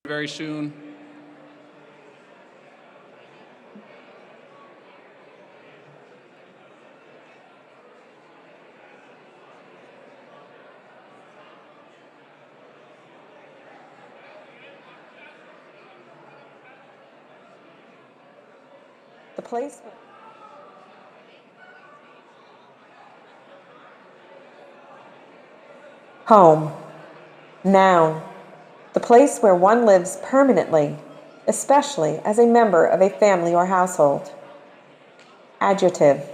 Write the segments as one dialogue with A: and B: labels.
A: very soon.
B: The place. Home. Noun. The place where one lives permanently, especially as a member of a family or household. Adjective.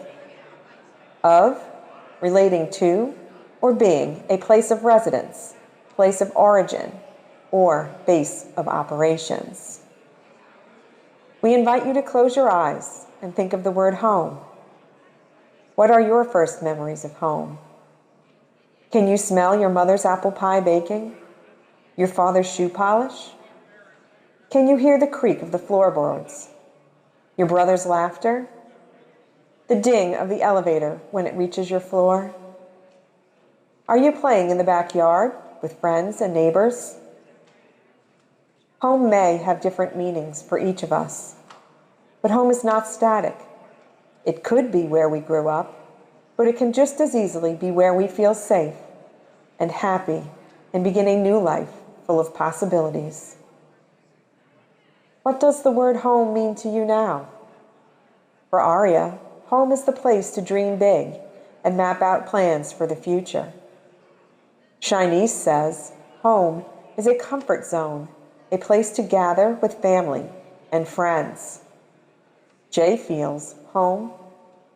B: Of, relating to, or being a place of residence, place of origin, or base of operations. We invite you to close your eyes and think of the word home. What are your first memories of home? Can you smell your mother's apple pie baking? Your father's shoe polish? Can you hear the creak of the floorboards? Your brother's laughter? The ding of the elevator when it reaches your floor? Are you playing in the backyard with friends and neighbors? Home may have different meanings for each of us, but home is not static. It could be where we grew up, but it can just as easily be where we feel safe and happy and begin a new life full of possibilities. What does the word home mean to you now? For Aria, home is the place to dream big and map out plans for the future. Shinice says, home is a comfort zone, a place to gather with family and friends. Jay feels home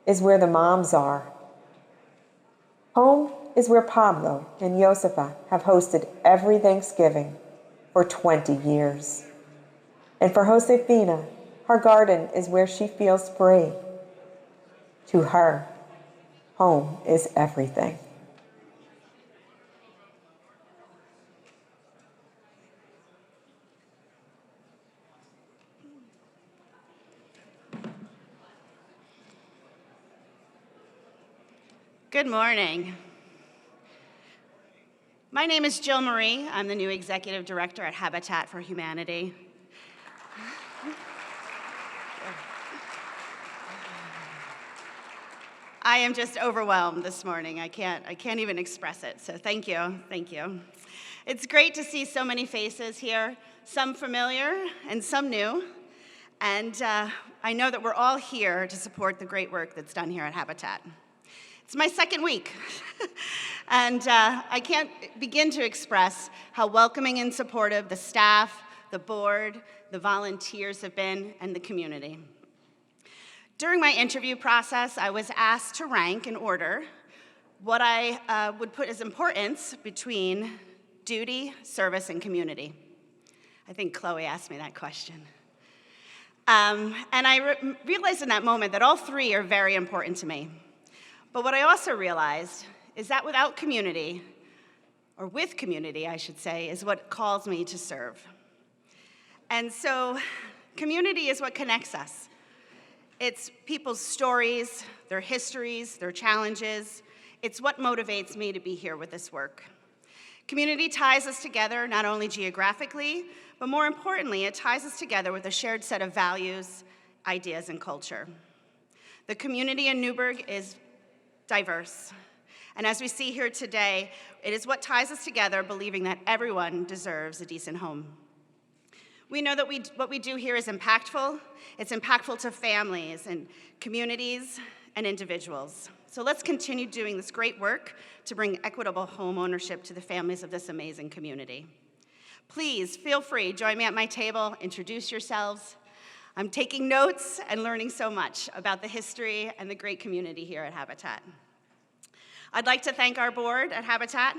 B: is where the moms are. Home is where Pablo and Josefa have hosted every Thanksgiving for 20 years. And for Josefina, her garden is where she feels free. To her, home is everything.
C: Good morning. My name is Jill Marie. I'm the new Executive Director at Habitat for Humanity. I am just overwhelmed this morning. I can't even express it, so thank you. It's great to see so many faces here, some familiar and some new. And I know that we're all here to support the great work that's done here at Habitat. It's my second week, and I can't begin to express how welcoming and supportive the staff, the board, the volunteers have been, and the community. During my interview process, I was asked to rank in order what I would put as importance between duty, service, and community. I think Chloe asked me that question. And I realized in that moment that all three are very important to me. But what I also realized is that without community, or with community, I should say, is what calls me to serve. And so community is what connects us. It's people's stories, their histories, their challenges. It's what motivates me to be here with this work. Community ties us together not only geographically, but more importantly, it ties us together with a shared set of values, ideas, and culture. The community in Newburgh is diverse. And as we see here today, it is what ties us together, believing that everyone deserves a decent home. We know that what we do here is impactful. It's impactful to families and communities and individuals. So let's continue doing this great work to bring equitable home ownership to the families of this amazing community. Please feel free, join me at my table, introduce yourselves. I'm taking notes and learning so much about the history and the great community here at Habitat. I'd like to thank our board at Habitat,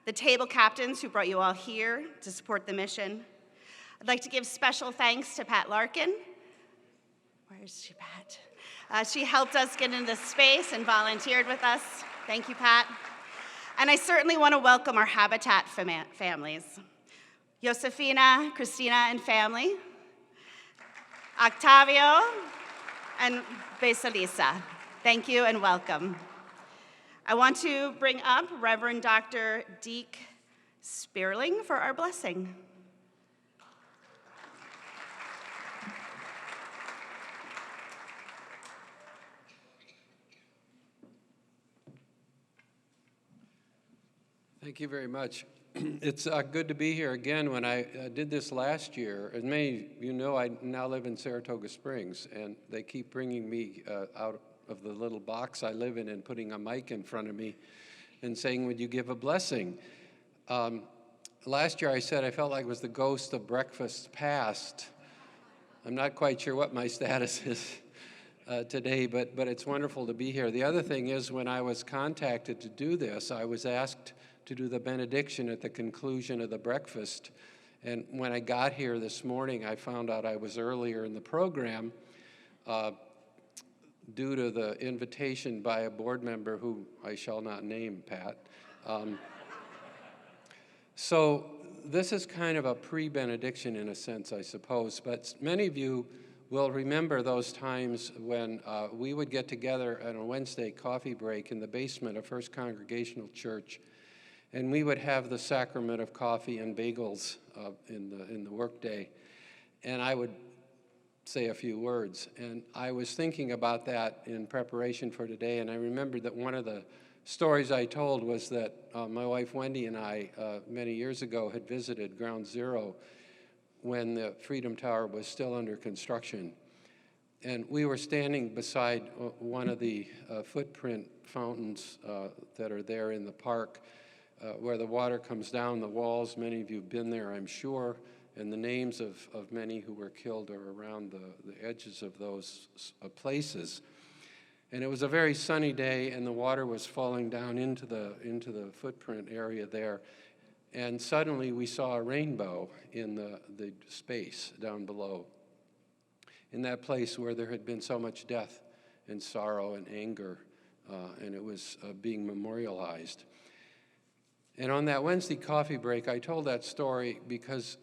C: the table captains who brought you all here to support the mission. I'd like to give special thanks to Pat Larkin. Where is she, Pat? She helped us get into this space and volunteered with us. Thank you, Pat. And I certainly want to welcome our Habitat families. Josefina, Christina, and family. Octavio and Besalisa. Thank you and welcome. I want to bring up Reverend Dr. Deke Spearling for our blessing.
A: Thank you very much. It's good to be here again. When I did this last year, as many of you know, I now live in Saratoga Springs, and they keep bringing me out of the little box I live in and putting a mic in front of me and saying, would you give a blessing? Last year I said I felt like it was the ghost of breakfast past. I'm not quite sure what my status is today, but it's wonderful to be here. The other thing is, when I was contacted to do this, I was asked to do the benediction at the conclusion of the breakfast. And when I got here this morning, I found out I was earlier in the program due to the invitation by a board member who I shall not name, Pat. So this is kind of a pre-benediction in a sense, I suppose, but many of you will remember those times when we would get together on a Wednesday coffee break in the basement of First Congregational Church, and we would have the sacrament of coffee and bagels in the workday, and I would say a few words. And I was thinking about that in preparation for today, and I remembered that one of the stories I told was that my wife Wendy and I, many years ago, had visited Ground Zero when the Freedom Tower was still under construction. And we were standing beside one of the footprint fountains that are there in the park, where the water comes down the walls. Many of you have been there, I'm sure, and the names of many who were killed are around the edges of those places. And it was a very sunny day, and the water was falling down into the footprint area there. And suddenly we saw a rainbow in the space down below, in that place where there had been so much death and sorrow and anger, and it was being memorialized. And on that Wednesday coffee break, I told that story because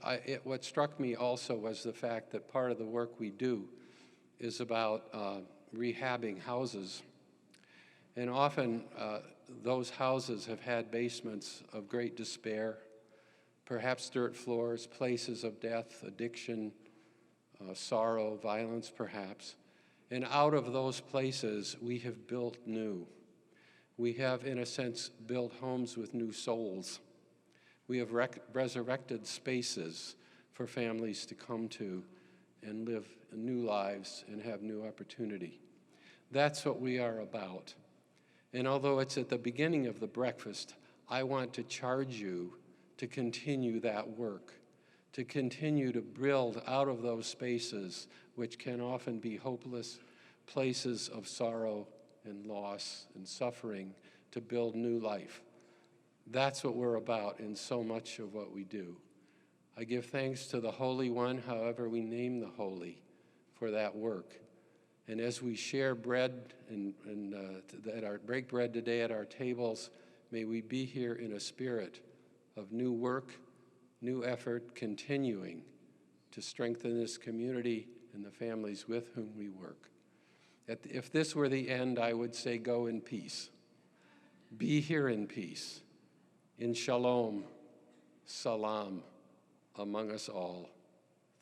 A: what struck me also was the fact that part of the work we do is about rehabbing houses. And often those houses have had basements of great despair, perhaps dirt floors, places of death, addiction, sorrow, violence perhaps. And out of those places, we have built new. We have, in a sense, built homes with new souls. We have resurrected spaces for families to come to and live new lives and have new opportunity. That's what we are about. And although it's at the beginning of the breakfast, I want to charge you to continue that work, to continue to build out of those spaces, which can often be hopeless places of sorrow and loss and suffering, to build new life. That's what we're about in so much of what we do. I give thanks to the Holy One, however we name the Holy, for that work. And as we share bread and break bread today at our tables, may we be here in a spirit of new work, new effort, continuing to strengthen this community and the families with whom we work. If this were the end, I would say go in peace. Be here in peace, in shalom, salam, among us all.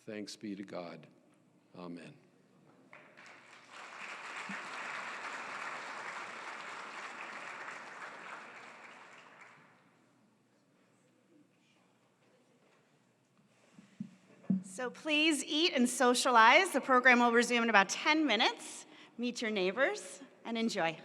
A: Thanks be to God. Amen.
C: So please eat and socialize. The program will resume in about 10 minutes. Meet your neighbors and enjoy.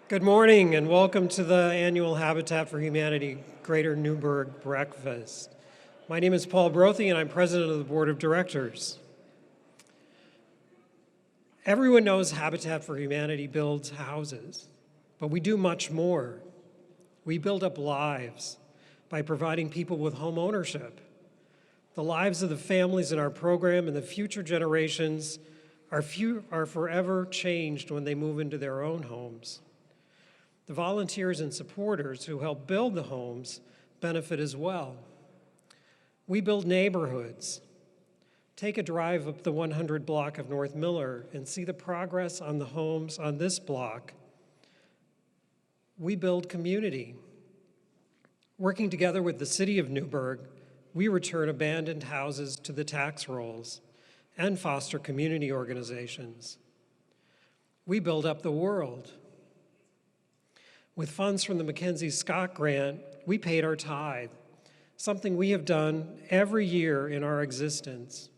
D: Good morning and welcome to the annual Habitat for Humanity Greater Newburgh Breakfast. My name is Paul Brothy and I'm president of the board of directors. Everyone knows Habitat for Humanity builds houses, but we do much more. We build up lives by providing people with home ownership. The lives of the families in our program and the future generations are forever changed when they move into their own homes. The volunteers and supporters who help build the homes benefit as well. We build neighborhoods. Take a drive up the 100 block of North Miller and see the progress on the homes on this block. We build community. Working together with the city of Newburgh, we return abandoned houses to the tax rolls and foster community organizations. We build up the world. With funds from the Mackenzie Scott Grant, we paid our tithe, something we have done every year in our existence.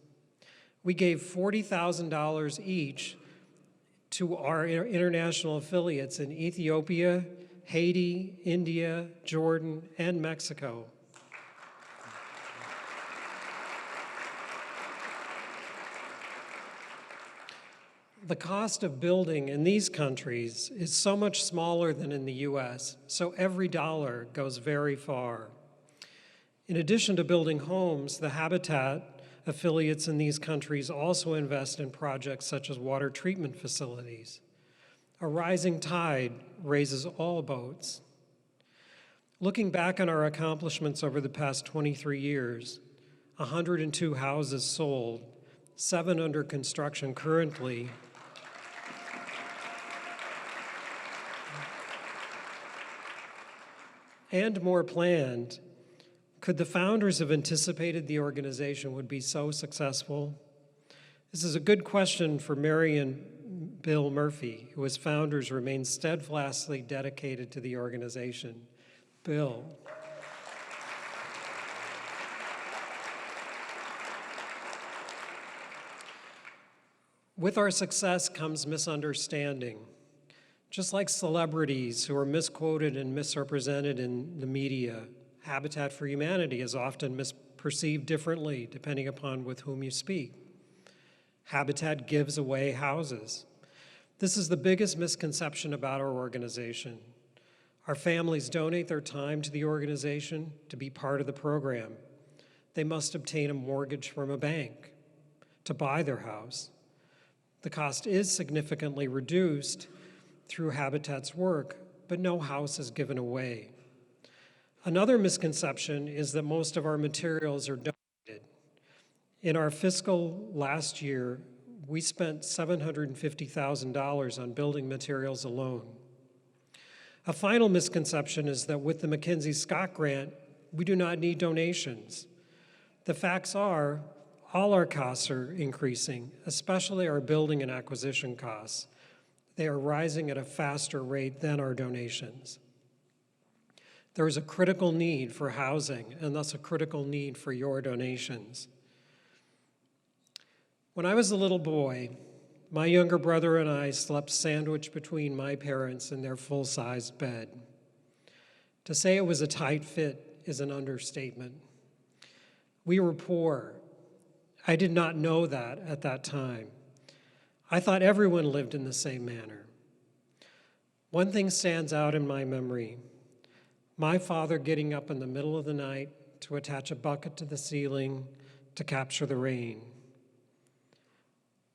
D: We gave $40,000 each to our international affiliates in Ethiopia, Haiti, India, Jordan, and Mexico. The cost of building in these countries is so much smaller than in the US, so every dollar goes very far. In addition to building homes, the Habitat affiliates in these countries also invest in projects such as water treatment facilities. A rising tide raises all boats. Looking back on our accomplishments over the past 23 years, 102 houses sold, 7 under construction currently, and more planned. Could the founders have anticipated the organization would be so successful? This is a good question for Mary and Bill Murphy, who as founders remain steadfastly dedicated to the organization. Bill. With our success comes misunderstanding. Just like celebrities who are misquoted and misrepresented in the media, Habitat for Humanity is often misperceived differently depending upon with whom you speak. Habitat gives away houses. This is the biggest misconception about our organization. Our families donate their time to the organization to be part of the program. They must obtain a mortgage from a bank to buy their house. The cost is significantly reduced through Habitat's work, but no house is given away. Another misconception is that most of our materials are donated. In our fiscal last year, we spent $750,000 on building materials alone. A final misconception is that with the Mackenzie Scott Grant, we do not need donations. The facts are, all our costs are increasing, especially our building and acquisition costs. They are rising at a faster rate than our donations. There is a critical need for housing and thus a critical need for your donations. When I was a little boy, my younger brother and I slept sandwiched between my parents in their full-sized bed. To say it was a tight fit is an understatement. We were poor. I did not know that at that time. I thought everyone lived in the same manner. One thing stands out in my memory. My father getting up in the middle of the night to attach a bucket to the ceiling to capture the rain.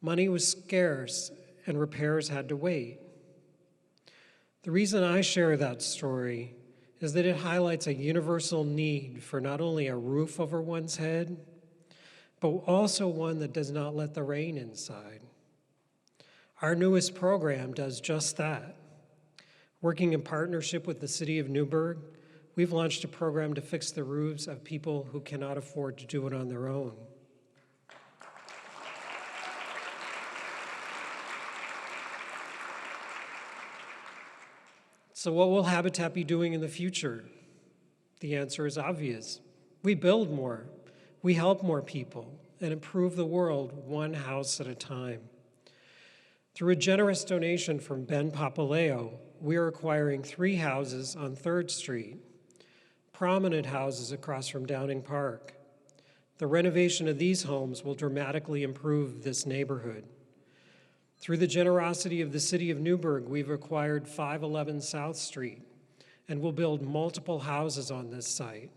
D: Money was scarce and repairs had to wait. The reason I share that story is that it highlights a universal need for not only a roof over one's head, but also one that does not let the rain inside. Our newest program does just that. Working in partnership with the city of Newburgh, we've launched a program to fix the roofs of people who cannot afford to do it on their own. So what will Habitat be doing in the future? The answer is obvious. We build more, we help more people, and improve the world one house at a time. Through a generous donation from Ben Papaleo, we are acquiring 3 houses on 3rd Street, prominent houses across from Downing Park. The renovation of these homes will dramatically improve this neighborhood. Through the generosity of the city of Newburgh, we've acquired 511 South Street and will build multiple houses on this site.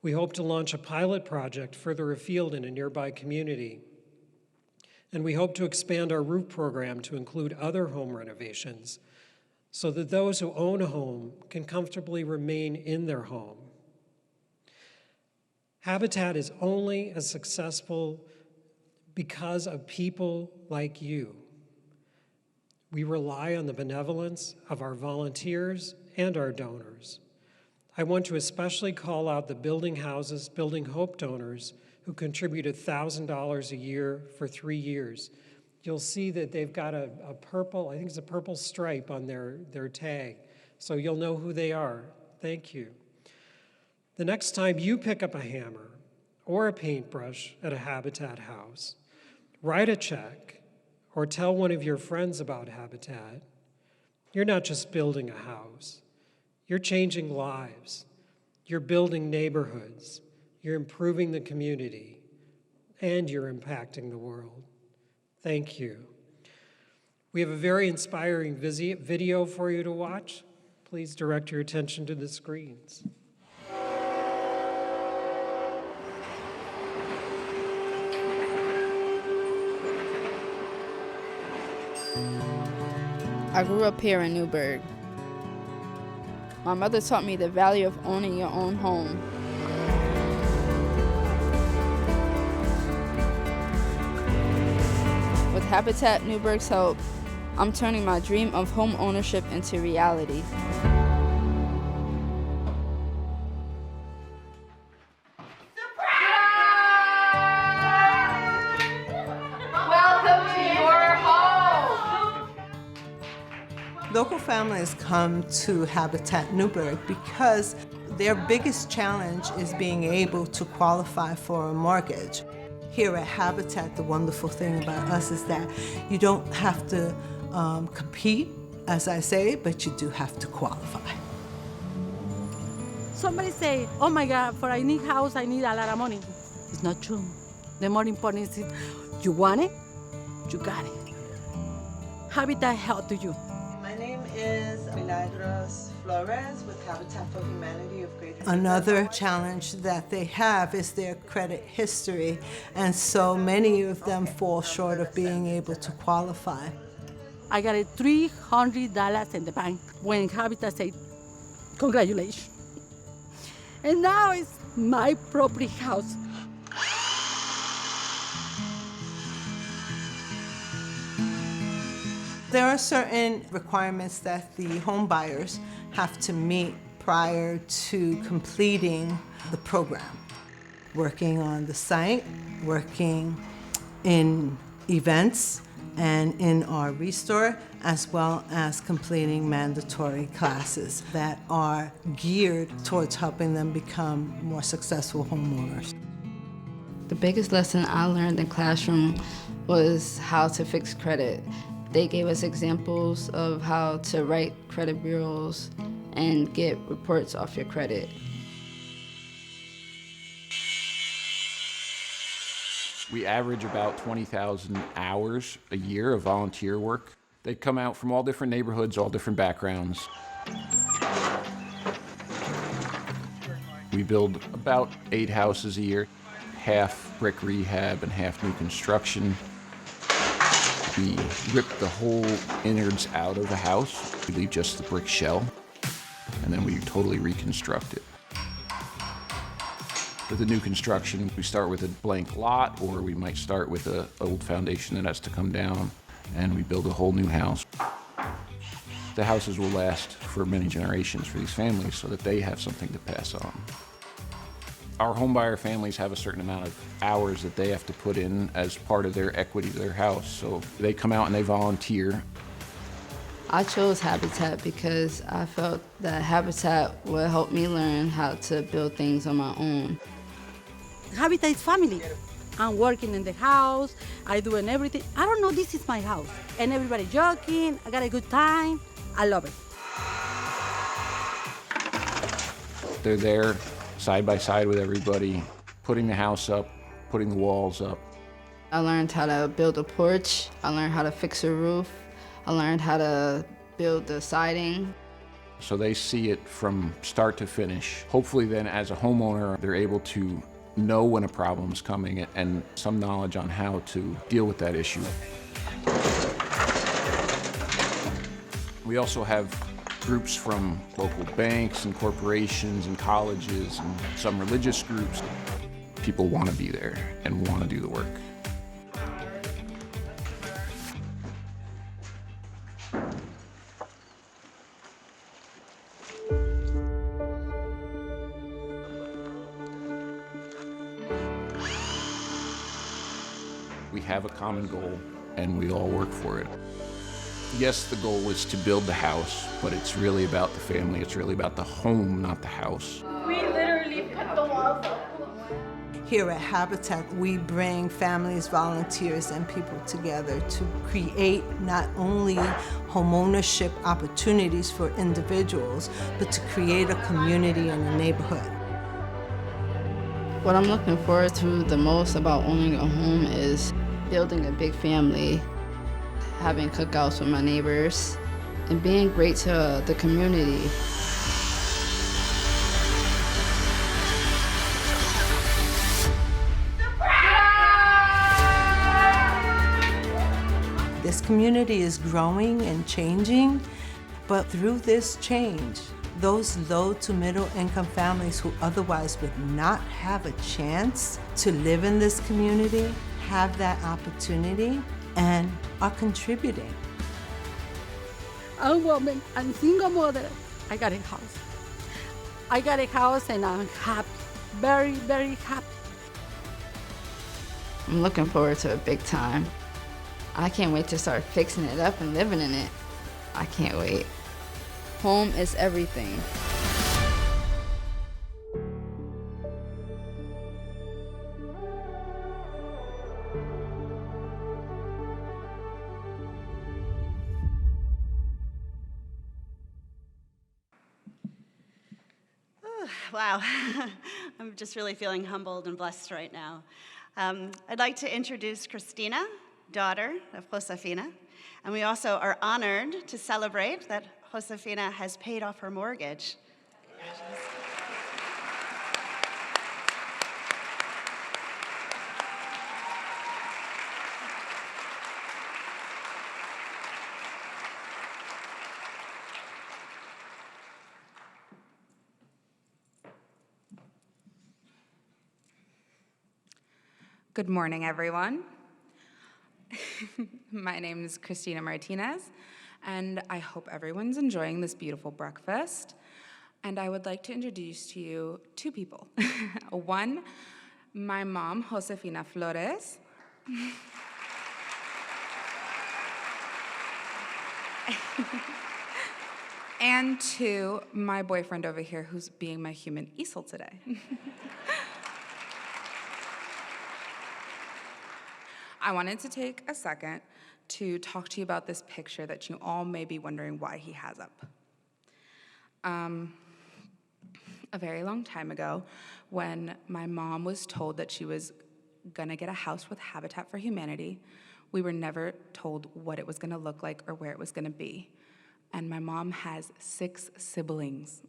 D: We hope to launch a pilot project further afield in a nearby community. And we hope to expand our roof program to include other home renovations so that those who own a home can comfortably remain in their home. Habitat is only as successful because of people like you. We rely on the benevolence of our volunteers and our donors. I want to especially call out the Building Houses, Building Hope donors who contribute $1,000 a year for 3 years. You'll see that they've got a purple, I think it's a purple stripe on their tag, so you'll know who they are. Thank you. The next time you pick up a hammer or a paintbrush at a Habitat house, write a check or tell one of your friends about Habitat. You're not just building a house. You're changing lives. You're building neighborhoods. You're improving the community. And you're impacting the world. Thank you. We have a very inspiring video for you to watch. Please direct your attention to the screens.
E: I grew up here in Newburgh. My mother taught me the value of owning your own home. With Habitat Newburgh's help, I'm turning my dream of home ownership into reality.
F: Local families come to Habitat Newburgh because their biggest challenge is being able to qualify for a mortgage. Here at Habitat, the wonderful thing about us is that you don't have to compete, as I say, but you do have to qualify.
G: Somebody say, oh my God, for a new house, I need a lot of money. It's not true. The more important is you want it, you got it. Habitat help to you.
F: My name is Milagros Flores with Habitat for Humanity of Greater Another challenge that they have is their credit history, and so many of them fall short of being able to qualify.
G: I got $300 in the bank when Habitat said, congratulations. And now it's my property house.
F: There are certain requirements that the home buyers have to meet prior to completing the program. Working on the site, working in events and in our restore, as well as completing mandatory classes that are geared towards helping them become more successful homeowners.
E: The biggest lesson I learned in classroom was how to fix credit. They gave us examples of how to write credit bureaus and get reports off your credit.
H: We average about 20,000 hours a year of volunteer work. They come out from all different neighborhoods, all different backgrounds. We build about 8 houses a year, half brick rehab and half new construction. We rip the whole innards out of a house. We leave just the brick shell, and then we totally reconstruct it. With a new construction, we start with a blank lot, or we might start with an old foundation that has to come down, and we build a whole new house. The houses will last for many generations for these families so that they have something to pass on. Our homebuyer families have a certain amount of hours that they have to put in as part of their equity to their house. So they come out and they volunteer.
E: I chose Habitat because I felt that Habitat would help me learn how to build things on my own.
G: Habitat is family. I'm working in the house, I doing everything. I don't know, this is my house. And everybody joking, I got a good time. I love it.
H: They're there side by side with everybody, putting the house up, putting the walls up.
E: I learned how to build a porch. I learned how to fix a roof. I learned how to build the siding.
H: So they see it from start to finish. Hopefully then, as a homeowner, they're able to know when a problem's coming and some knowledge on how to deal with that issue. We also have groups from local banks and corporations and colleges and some religious groups. People want to be there and want to do the work. We have a common goal and we all work for it. Yes, the goal is to build the house, but it's really about the family. It's really about the home, not the house.
I: We literally put the walls up.
F: Here at Habitat, we bring families, volunteers, and people together to create not only homeownership opportunities for individuals, but to create a community and a neighborhood.
E: What I'm looking forward to the most about owning a home is building a big family, having cookouts with my neighbors, and being great to the community.
F: This community is growing and changing, but through this change, those low to middle income families who otherwise would not have a chance to live in this community have that opportunity and are contributing.
G: I'm a woman, I'm a single mother. I got a house. I got a house and I'm happy, very, very happy.
E: I'm looking forward to a big time. I can't wait to start fixing it up and living in it. I can't wait. Home is everything.
C: Wow, I'm just really feeling humbled and blessed right now. I'd like to introduce Christina, daughter of Josefina, and we also are honored to celebrate that Josefina has paid off her mortgage.
J: Good morning, everyone. My name is Christina Martinez, and I hope everyone's enjoying this beautiful breakfast. And I would like to introduce to you two people. One, my mom, Josefina Flores. And two, my boyfriend over here, who's being my human easel today. I wanted to take a second to talk to you about this picture that you all may be wondering why he has up. A very long time ago, when my mom was told that she was gonna get a house with Habitat for Humanity, we were never told what it was gonna look like or where it was gonna be. And my mom has 6 siblings.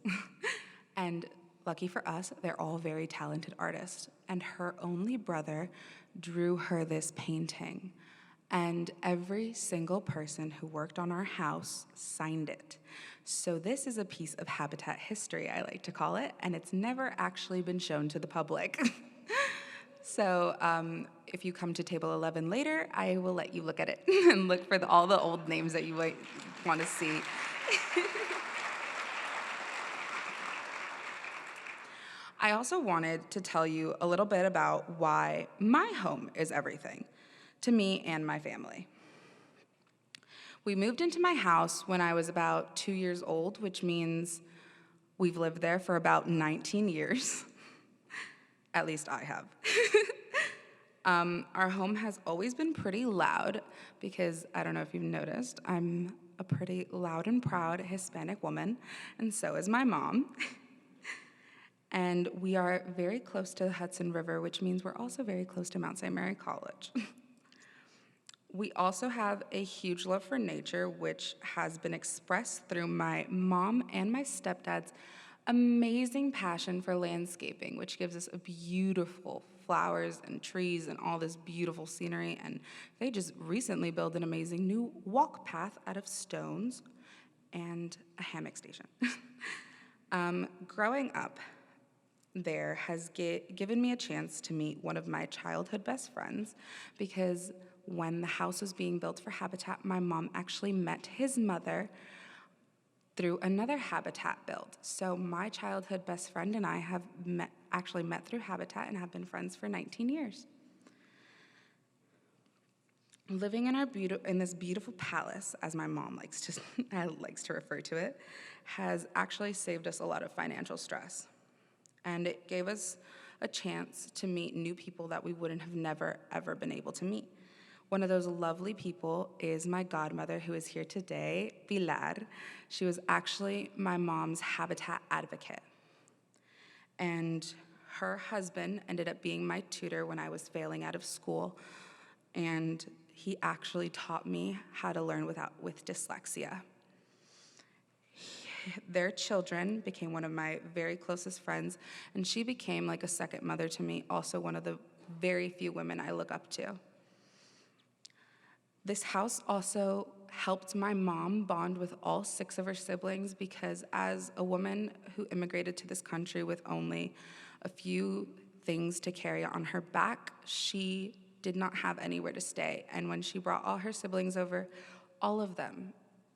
J: And lucky for us, they're all very talented artists. And her only brother drew her this painting. And every single person who worked on our house signed it. So this is a piece of Habitat history, I like to call it, and it's never actually been shown to the public. So if you come to table 11 later, I will let you look at it and look for all the old names that you might want to see. I also wanted to tell you a little bit about why my home is everything to me and my family. We moved into my house when I was about 2 years old, which means we've lived there for about 19 years. At least I have. Our home has always been pretty loud because I don't know if you've noticed, I'm a pretty loud and proud Hispanic woman, and so is my mom. And we are very close to the Hudson River, which means we're also very close to Mount St. Mary College. We also have a huge love for nature, which has been expressed through my mom and my stepdad's amazing passion for landscaping, which gives us a beautiful flowers and trees and all this beautiful scenery. And they just recently built an amazing new walk path out of stones and a hammock station. Growing up there has given me a chance to meet one of my childhood best friends, because when the house was being built for Habitat, my mom actually met his mother through another Habitat build. So my childhood best friend and I have actually met through Habitat and have been friends for 19 years. Living in this beautiful palace, as my mom likes to refer to it, has actually saved us a lot of financial stress. And it gave us a chance to meet new people that we wouldn't have never, ever been able to meet. One of those lovely people is my godmother, who is here today, Pilar. She was actually my mom's Habitat advocate. And her husband ended up being my tutor when I was failing out of school. And he actually taught me how to learn with dyslexia. Their children became one of my very closest friends, and she became like a second mother to me, also one of the very few women I look up to. This house also helped my mom bond with all 6 of her siblings, because as a woman who immigrated to this country with only a few things to carry on her back, she did not have anywhere to stay. And when she brought all her siblings over, all of them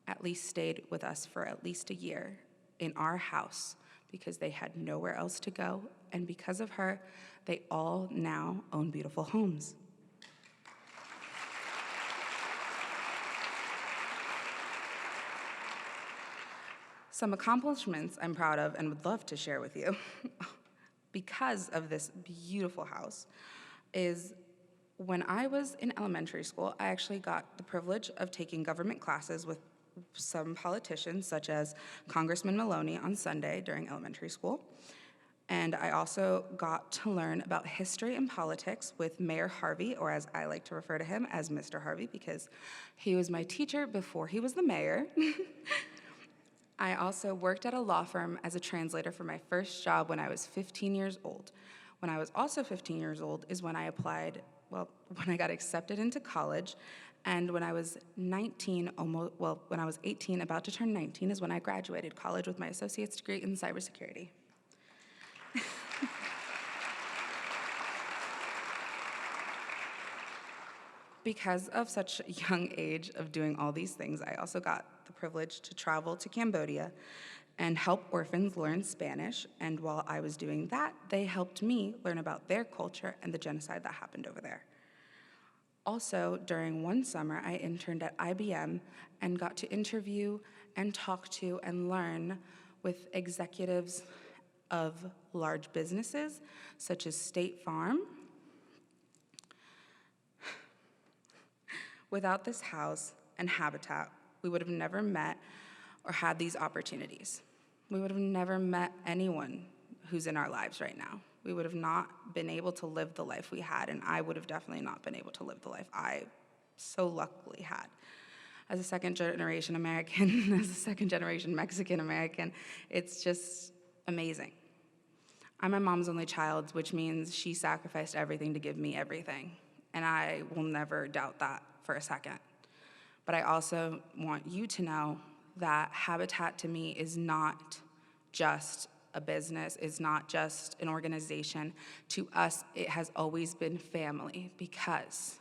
J: at least stayed with us for at least a year in our house, because they had nowhere else to go. And because of her, they all now own beautiful homes. Some accomplishments I'm proud of and would love to share with you because of this beautiful house is when I was in elementary school, I actually got the privilege of taking government classes with some politicians, such as Congressman Maloney on Sunday during elementary school. And I also got to learn about history and politics with Mayor Harvey, or as I like to refer to him as Mr. Harvey, because he was my teacher before he was the mayor. I also worked at a law firm as a translator for my first job when I was 15 years old. When I was also 15 years old is when I when I got accepted into college, and when I was 18, about to turn 19, is when I graduated college with my associate's degree in cybersecurity. Because of such a young age of doing all these things, I also got the privilege to travel to Cambodia and help orphans learn Spanish. And while I was doing that, they helped me learn about their culture and the genocide that happened over there. Also, during one summer, I interned at IBM and got to interview and talk to and learn with executives of large businesses, such as State Farm. Without this house and Habitat, we would have never met or had these opportunities. We would have never met anyone who's in our lives right now. We would have not been able to live the life we had, and I would have definitely not been able to live the life I so luckily had. As a second-generation American, as a second-generation Mexican-American, it's just amazing. I'm my mom's only child, which means she sacrificed everything to give me everything, and I will never doubt that for a second. But I also want you to know that Habitat to me is not just a business, it's not just an organization. To us, it has always been family, because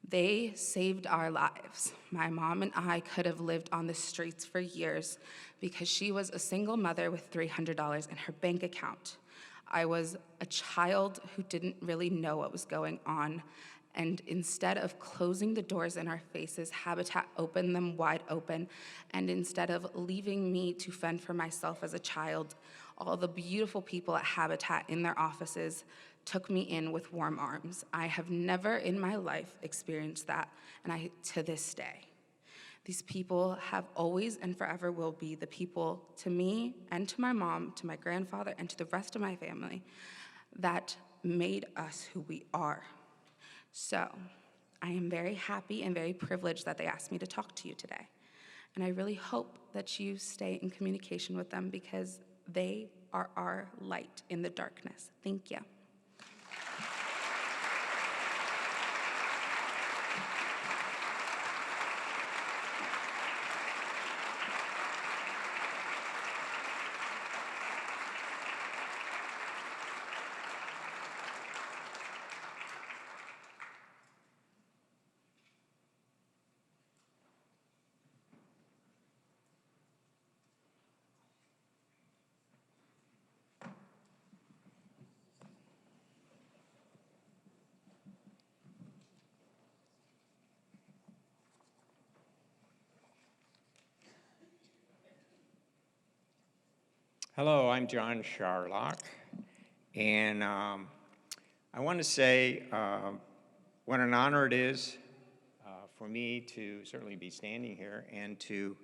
J: they saved our lives. My mom and I could have lived on the streets for years because she was a single mother with $300 in her bank account. I was a child who didn't really know what was going on, and instead of closing the doors in our faces, Habitat opened them wide open, and instead of leaving me to fend for myself as a child, all the beautiful people at Habitat in their offices took me in with warm arms. I have never in my life experienced that, and to this day. These people have always and forever will be the people to me and to my mom, to my grandfather, and to the rest of my family that made us who we are. So I am very happy and very privileged that they asked me to talk to you today. And I really hope that you stay in communication with them because they are our light in the darkness. Thank you.
K: Hello, I'm John Sharlock, and I want to say what an honor it is for me to certainly be standing here and to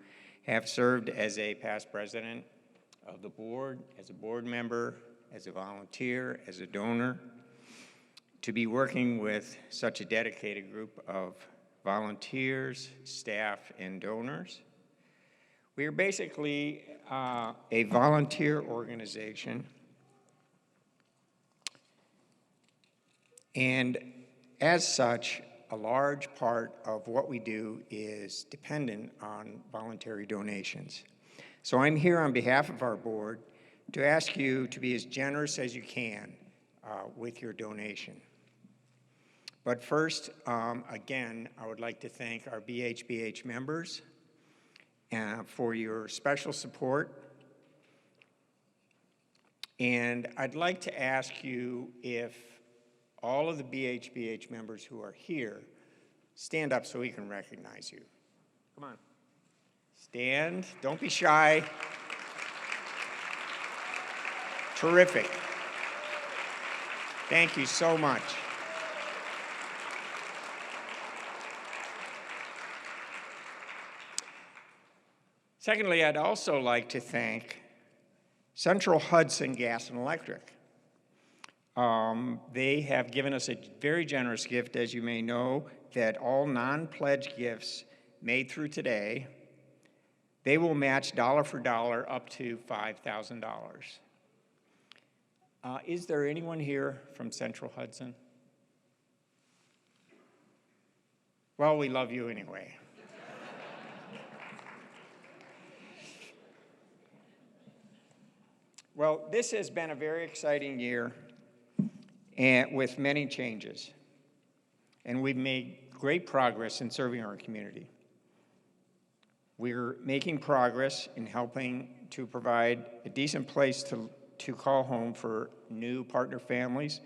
K: have served as a past president of the board, as a board member, as a volunteer, as a donor, to be working with such a dedicated group of volunteers, staff, and donors. We are basically a volunteer organization, and as such, a large part of what we do is dependent on voluntary donations. So I'm here on behalf of our board to ask you to be as generous as you can with your donation. But first, again, I would like to thank our BHBH members for your special support. And I'd like to ask you if all of the BHBH members who are here stand up so we can recognize you. Come on. Stand. Don't be shy. Terrific. Thank you so much. Secondly, I'd also like to thank Central Hudson Gas and Electric. They have given us a very generous gift, as you may know, that all non-pledge gifts made through today, they will match dollar for dollar up to $5,000. Is there anyone here from Central Hudson? Well, we love you anyway. Well, this has been a very exciting year and with many changes, and we've made great progress in serving our community. We're making progress in helping to provide a decent place to call home for new partner families.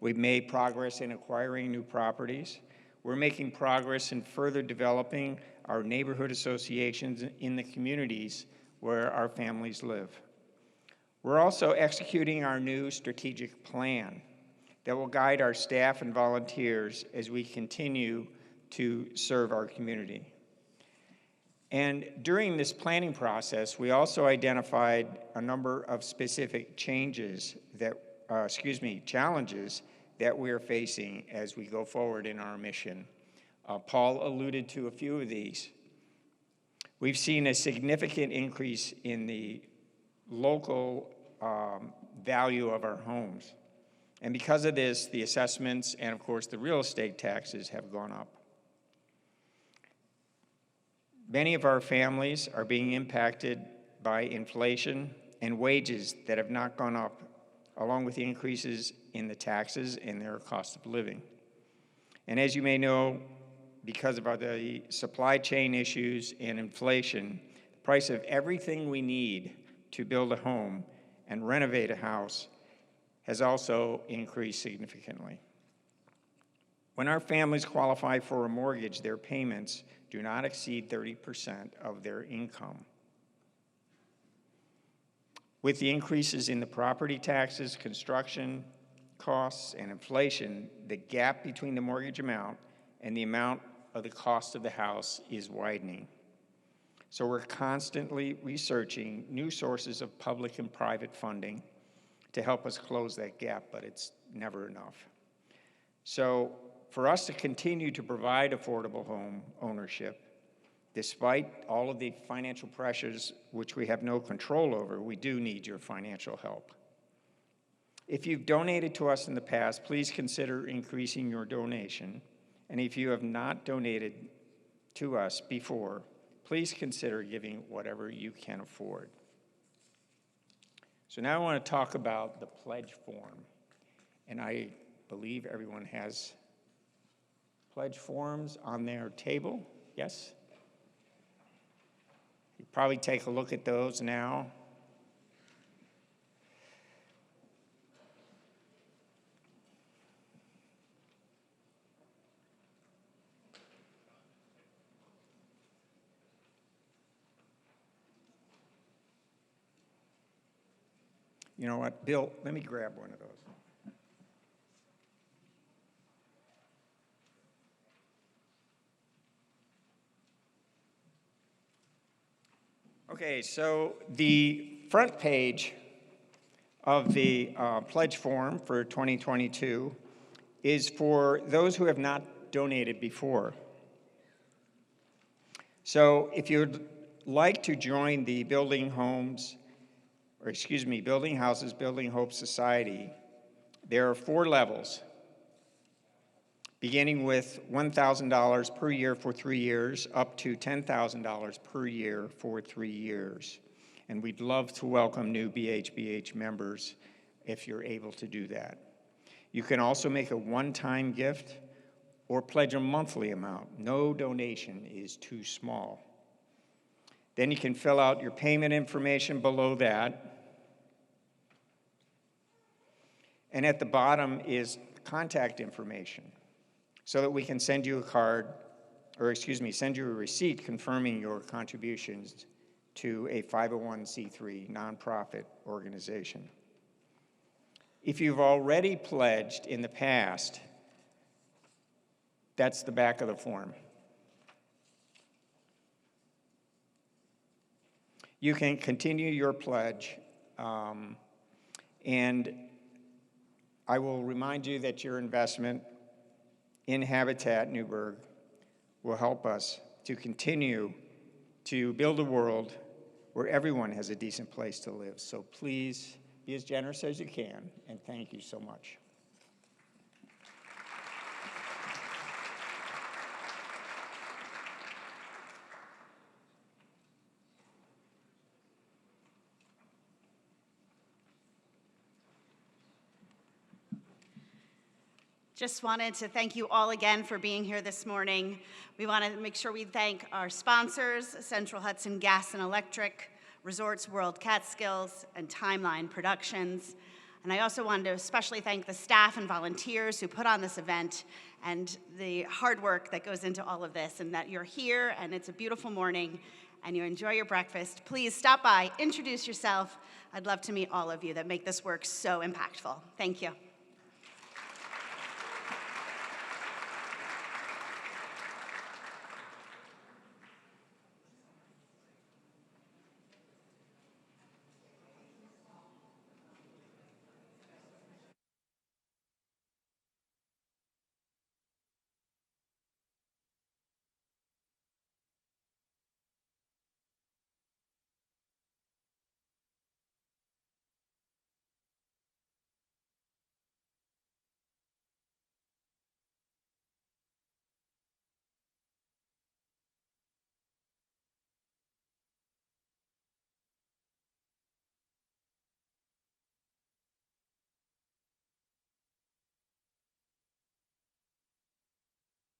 K: We've made progress in acquiring new properties. We're making progress in further developing our neighborhood associations in the communities where our families live. We're also executing our new strategic plan that will guide our staff and volunteers as we continue to serve our community. And during this planning process, we also identified a number of specific challenges that we're facing as we go forward in our mission. Paul alluded to a few of these. We've seen a significant increase in the local value of our homes. And because of this, the assessments and, of course, the real estate taxes have gone up. Many of our families are being impacted by inflation and wages that have not gone up, along with the increases in the taxes and their cost of living. And as you may know, because of the supply chain issues and inflation, the price of everything we need to build a home and renovate a house has also increased significantly. When our families qualify for a mortgage, their payments do not exceed 30% of their income. With the increases in the property taxes, construction, costs and inflation, the gap between the mortgage amount and the amount of the cost of the house is widening. So we're constantly researching new sources of public and private funding to help us close that gap, but it's never enough. So for us to continue to provide affordable home ownership, despite all of the financial pressures which we have no control over, we do need your financial help. If you've donated to us in the past, please consider increasing your donation. And if you have not donated to us before, please consider giving whatever you can afford. So now I want to talk about the pledge form. And I believe everyone has pledge forms on their table. Yes? You probably take a look at those now. You know what, Bill, let me grab one of those. Okay, so the front page of the pledge form for 2022 is for those who have not donated before. So if you'd like to join the Building Houses, Building Hope Society, there are 4 levels, beginning with $1,000 per year for 3 years, up to $10,000 per year for 3 years. And we'd love to welcome new BHBH members if you're able to do that. You can also make a one-time gift or pledge a monthly amount. No donation is too small. Then you can fill out your payment information below that. And at the bottom is contact information so that we can send you a card, send you a receipt confirming your contributions to a 501c3 nonprofit organization. If you've already pledged in the past, that's the back of the form. You can continue your pledge, and I will remind you that your investment in Habitat Newburgh will help us to continue to build a world where everyone has a decent place to live. So please be as generous as you can, and thank you so much.
C: Just wanted to thank you all again for being here this morning. We want to make sure we thank our sponsors, Central Hudson Gas and Electric, Resorts World Catskills, and Timeline Productions. And I also wanted to especially thank the staff and volunteers who put on this event and the hard work that goes into all of this, and that you're here and it's a beautiful morning and you enjoy your breakfast. Please stop by, introduce yourself. I'd love to meet all of you that make this work so impactful. Thank you.